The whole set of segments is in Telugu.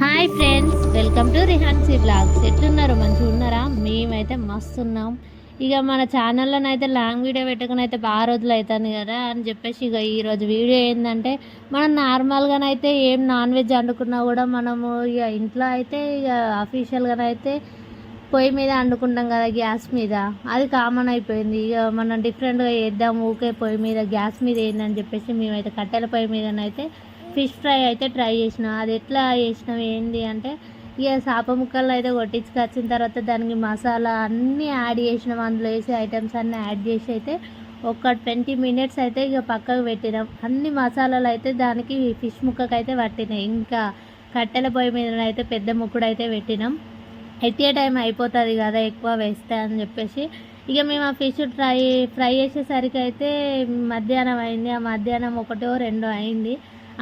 Hi friends, welcome to Rihansi blogs. ఎట్లున్నారు? మంచిగా ఉన్నారా? మేమైతే మస్తు ఉన్నాం. ఇక మన ఛానల్లోనైతే లాంగ్ వీడియో పెట్టుకుని అయితే బాగా రోజులు అవుతుంది కదా అని చెప్పేసి ఇక ఈరోజు వీడియో ఏంటంటే, మనం నార్మల్గానైతే ఏం నాన్ వెజ్ వండుకున్నా కూడా మనము ఇక ఇంట్లో అయితే ఇక అఫీషియల్గానైతే పొయ్యి మీద వండుకుంటాం కదా, గ్యాస్ మీద. అది కామన్ అయిపోయింది. ఇక మనం డిఫరెంట్గా చేద్దాం, ఊకే పొయ్యి మీద గ్యాస్ మీద ఏందని చెప్పేసి మేమైతే కట్టెల పొయ్యి మీదనైతే ఫిష్ ఫ్రై అయితే ట్రై చేసిన. అది ఎట్లా చేసినాం ఏంటి అంటే, ఇక చేప ముక్కలు అయితే కొట్టించుకొచ్చిన తర్వాత దానికి మసాలా అన్నీ యాడ్ చేసినాం. అందులో వేసే ఐటమ్స్ అన్నీ యాడ్ చేసి అయితే ఒక 20 మినిట్స్ అయితే ఇక పక్కకు పెట్టినాం. అన్ని మసాలాలు అయితే దానికి ఫిష్ ముక్కకు అయితే పట్టినాయి. ఇంకా కట్టెల పొయ్యి మీద అయితే పెద్ద ముక్కుడు అయితే పెట్టినాం. ఎట్టే టైం అయిపోతుంది కదా ఎక్కువ వేస్తే అని చెప్పేసి ఇక మేము ఆ ఫిష్ ఫ్రై చేసేసరికి అయితే మధ్యాహ్నం అయింది. ఆ మధ్యాహ్నం 1-2 అయింది.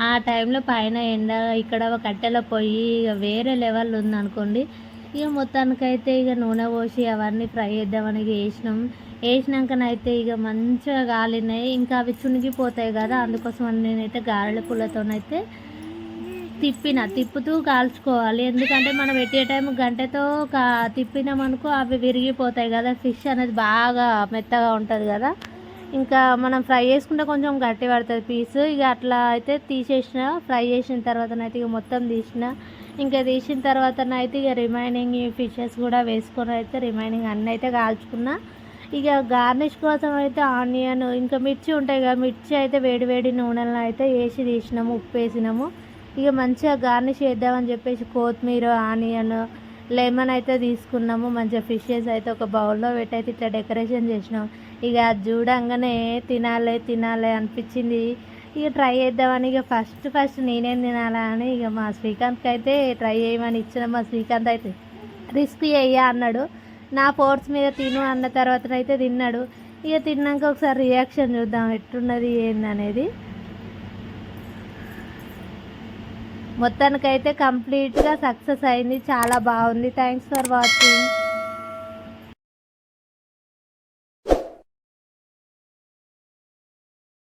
ఆ టైంలో పైన ఎండ, ఇక్కడ కట్టెల పొయ్యి ఇక వేరే లెవెల్ ఉందనుకోండి. ఇక మొత్తానికైతే ఇక నూనె పోసి అవన్నీ ఫ్రై చేద్దామని వేసినాం. వేసినాకనైతే ఇక మంచిగా కాలినాయి. ఇంకా అవి చునిగిపోతాయి కదా, అందుకోసం నేనైతే గారెల పుల్లతోనైతే తిప్పుతూ కాల్చుకోవాలి. ఎందుకంటే మనం పెట్టే టైం గంటతో తిప్పినామనుకో అవి విరిగిపోతాయి కదా, ఫిష్ అనేది బాగా మెత్తగా ఉంటుంది కదా. ఇంకా మనం ఫ్రై చేసుకుంటే కొంచెం గట్టి పడుతుంది పీస్. ఇక అట్లా అయితే తీసేసిన. ఫ్రై చేసిన తర్వాతనైతే ఇక మొత్తం తీసిన. ఇంకా తీసిన తర్వాతనైతే ఇక రిమైనింగ్ ఫిషెస్ కూడా వేసుకొని అయితే రిమైనింగ్ అన్నీ అయితే కాల్చుకున్నా. ఇక గార్నిష్ కోసం అయితే ఆనియన్ ఇంకా మిర్చి ఉంటాయి కదా, మిర్చి అయితే వేడి వేడి నూనెలను అయితే వేసి తీసినాము, ఉప్పు వేసినాము. ఇక మంచిగా గార్నిష్ చేద్దామని చెప్పేసి కొత్తిమీర, ఆనియన్, లెమన్ అయితే తీసుకున్నాము. మంచిగా ఫిషెస్ అయితే ఒక బౌల్లో పెట్టి అయితే ఇట్లా డెకరేషన్ చేసినాం. ఇక అది చూడంగానే తినాలి అనిపించింది. ఇక ట్రై చేద్దామని ఇక ఫస్ట్ నేనేం తినాలా అని ఇక మా శ్రీకాంత్కి అయితే ట్రై చేయమని ఇచ్చిన. మా శ్రీకాంత్ అయితే రిస్క్ చెయ్యా అన్నాడు. నా ఫోర్స్ మీద తిను అన్న తర్వాత అయితే తిన్నాడు. ఇక తిన్నాక ఒకసారి రియాక్షన్ చూద్దాం ఎట్టున్నది ఏందనేది. మొత్తానికైతే కంప్లీట్గా సక్సెస్ అయింది. చాలా బాగుంది. Thanks for watching.